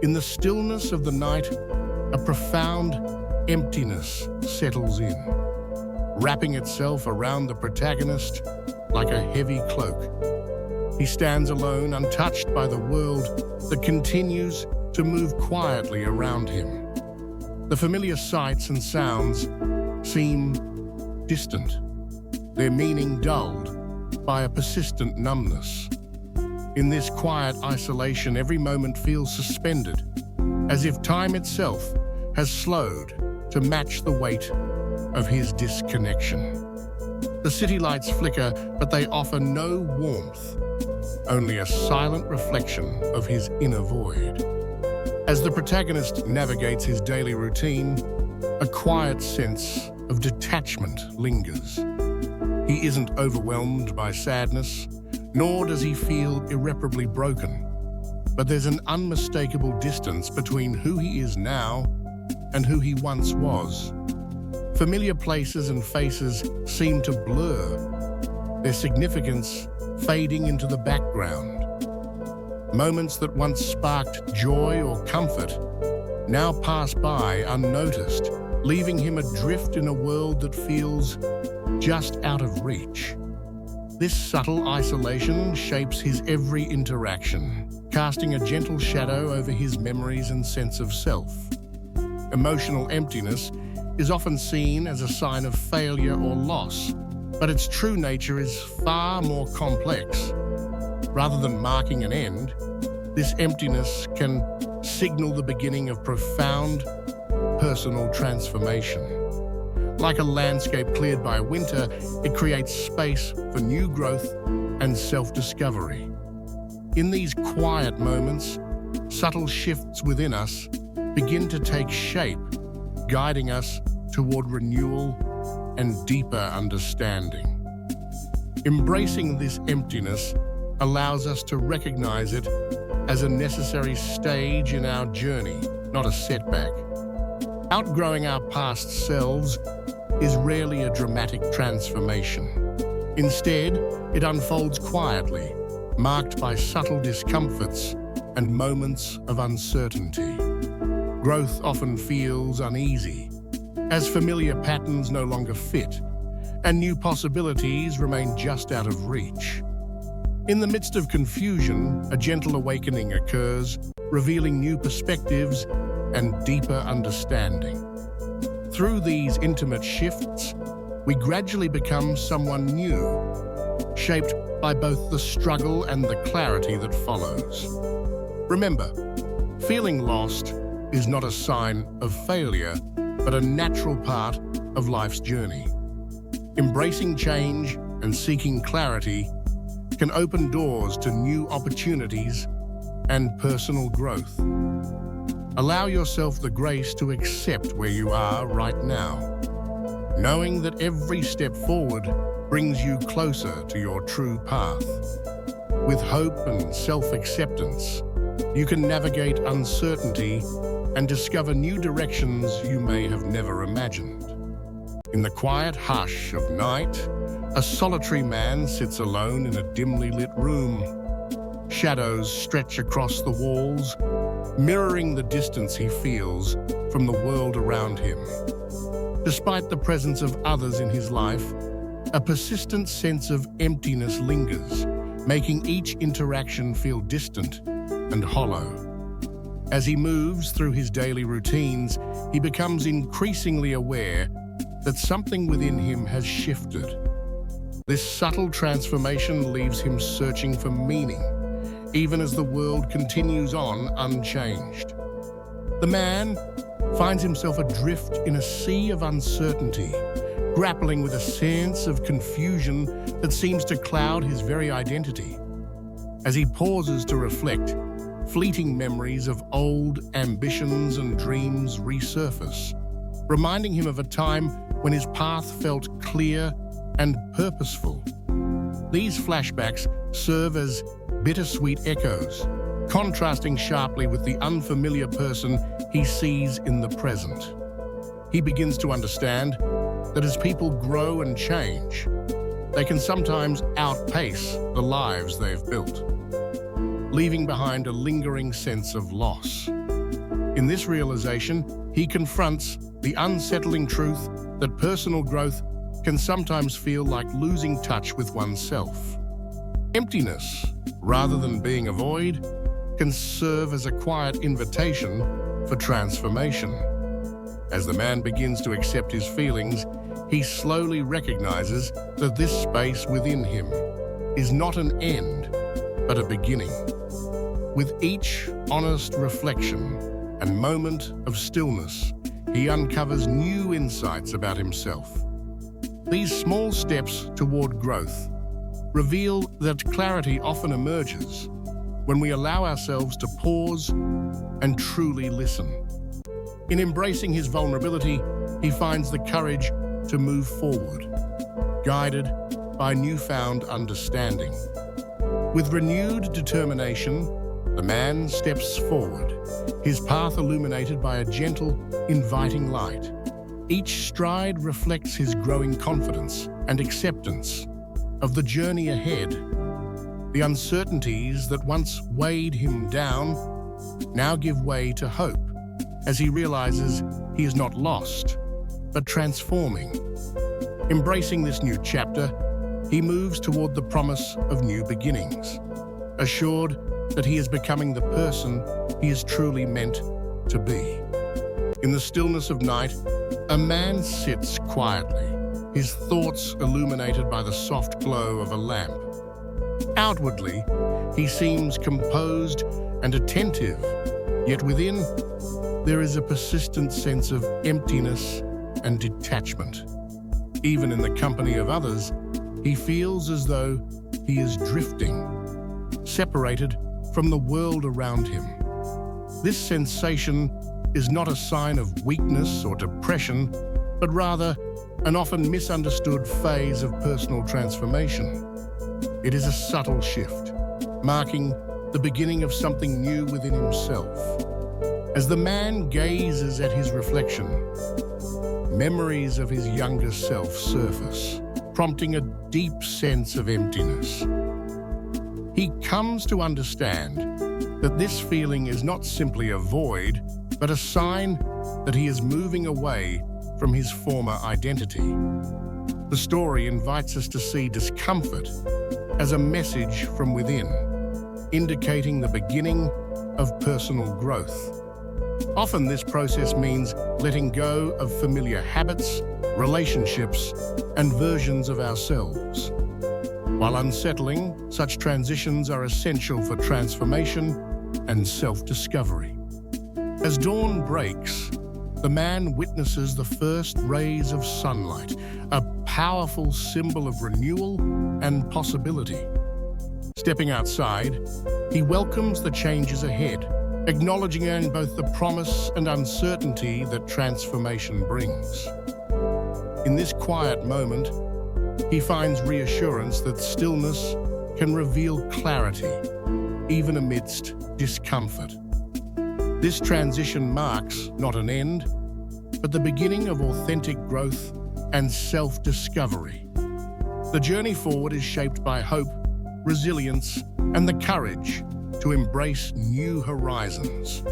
In the stillness of the night, a profound emptiness settles in, wrapping itself around the protagonist like a heavy cloak. He stands alone, untouched by the world that continues to move quietly around him. The familiar sights and sounds seem distant, their meaning dulled by a persistent numbness. In this quiet isolation, every moment feels suspended, as if time itself has slowed to match the weight of his disconnection. The city lights flicker, but they offer no warmth, only a silent reflection of his inner void. As the protagonist navigates his daily routine, a quiet sense of detachment lingers. He isn't overwhelmed by sadness, nor does he feel irreparably broken. But there's an unmistakable distance between who he is now and who he once was. Familiar places and faces seem to blur, their significance fading into the background. Moments that once sparked joy or comfort now pass by unnoticed, leaving him adrift in a world that feels just out of reach. This subtle isolation shapes his every interaction, casting a gentle shadow over his memories and sense of self. Emotional emptiness is often seen as a sign of failure or loss, but its true nature is far more complex. Rather than marking an end, this emptiness can signal the beginning of profound personal transformation. Like a landscape cleared by winter, it creates space for new growth and self-discovery. In these quiet moments, subtle shifts within us begin to take shape, guiding us toward renewal and deeper understanding. Embracing this emptiness allows us to recognize it as a necessary stage in our journey, not a setback. Outgrowing our past selves is rarely a dramatic transformation. Instead, it unfolds quietly, marked by subtle discomforts and moments of uncertainty. Growth often feels uneasy, as familiar patterns no longer fit, and new possibilities remain just out of reach. In the midst of confusion, a gentle awakening occurs, revealing new perspectives and deeper understanding. Through these intimate shifts, we gradually become someone new, shaped by both the struggle and the clarity that follows. Remember, feeling lost is not a sign of failure, but a natural part of life's journey. Embracing change and seeking clarity can open doors to new opportunities and personal growth. Allow yourself the grace to accept where you are right now, knowing that every step forward brings you closer to your true path. With hope and self-acceptance, you can navigate uncertainty and discover new directions you may have never imagined. In the quiet hush of night, a solitary man sits alone in a dimly lit room. Shadows stretch across the walls, mirroring the distance he feels from the world around him. Despite the presence of others in his life, a persistent sense of emptiness lingers, making each interaction feel distant and hollow. As he moves through his daily routines, he becomes increasingly aware that something within him has shifted. This subtle transformation leaves him searching for meaning, even as the world continues on unchanged. The man finds himself adrift in a sea of uncertainty, grappling with a sense of confusion that seems to cloud his very identity. As he pauses to reflect, fleeting memories of old ambitions and dreams resurface, reminding him of a time when his path felt clear and purposeful. These flashbacks serve as bittersweet echoes, contrasting sharply with the unfamiliar person he sees in the present. He begins to understand that as people grow and change, they can sometimes outpace the lives they've built, leaving behind a lingering sense of loss. In this realization, he confronts the unsettling truth that personal growth can sometimes feel like losing touch with oneself. Emptiness, rather than being a void, can serve as a quiet invitation for transformation. As the man begins to accept his feelings, he slowly recognizes that this space within him is not an end, but a beginning. With each honest reflection and moment of stillness, he uncovers new insights about himself. These small steps toward growth reveal that clarity often emerges when we allow ourselves to pause and truly listen. In embracing his vulnerability, he finds the courage to move forward, guided by newfound understanding. With renewed determination, the man steps forward, his path illuminated by a gentle, inviting light. Each stride reflects his growing confidence and acceptance of the journey ahead. The uncertainties that once weighed him down now give way to hope, as he realizes he is not lost, but transforming. Embracing this new chapter, he moves toward the promise of new beginnings, assured that he is becoming the person he is truly meant to be. In the stillness of night, a man sits quietly, his thoughts illuminated by the soft glow of a lamp. Outwardly, he seems composed and attentive, yet within, there is a persistent sense of emptiness and detachment. Even in the company of others, he feels as though he is drifting, separated from the world around him. This sensation is not a sign of weakness or depression, but rather an often misunderstood phase of personal transformation. It is a subtle shift, marking the beginning of something new within himself. As the man gazes at his reflection, memories of his younger self surface, prompting a deep sense of emptiness. He comes to understand that this feeling is not simply a void, but a sign that he is moving away from his former identity. The story invites us to see discomfort as a message from within, indicating the beginning of personal growth. Often this process means letting go of familiar habits, relationships, and versions of ourselves. While unsettling, such transitions are essential for transformation and self-discovery. As dawn breaks, the man witnesses the first rays of sunlight, a powerful symbol of renewal and possibility. Stepping outside, he welcomes the changes ahead, acknowledging both the promise and uncertainty that transformation brings. In this quiet moment, he finds reassurance that stillness can reveal clarity, even amidst discomfort. This transition marks not an end, but the beginning of authentic growth and self-discovery. The journey forward is shaped by hope, resilience, and the courage to embrace new horizons.